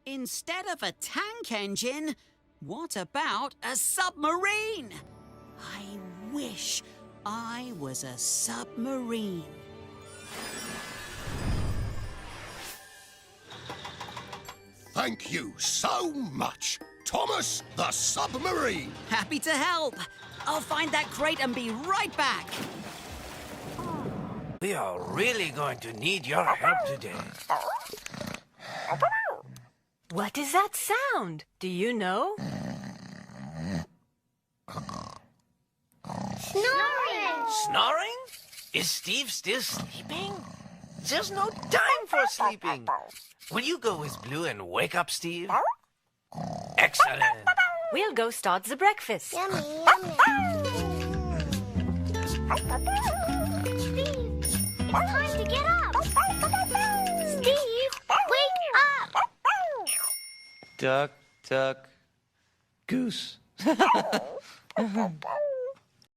Instead of a tank engine, what about a submarine? I wish I was a submarine. Thank you so much, Thomas the Submarine. Happy to help. I'll find that crate and be right back. We are really going to need your help today. What is that sound? Do you know? Snoring! Snoring? Is Steve still sleeping? There's no time for sleeping. Will you go with Blue and wake up Steve? Excellent. We'll go start the breakfast. Yummy, yummy. Steve, it's time to get up. Steve, wake up. Duck, duck, goose.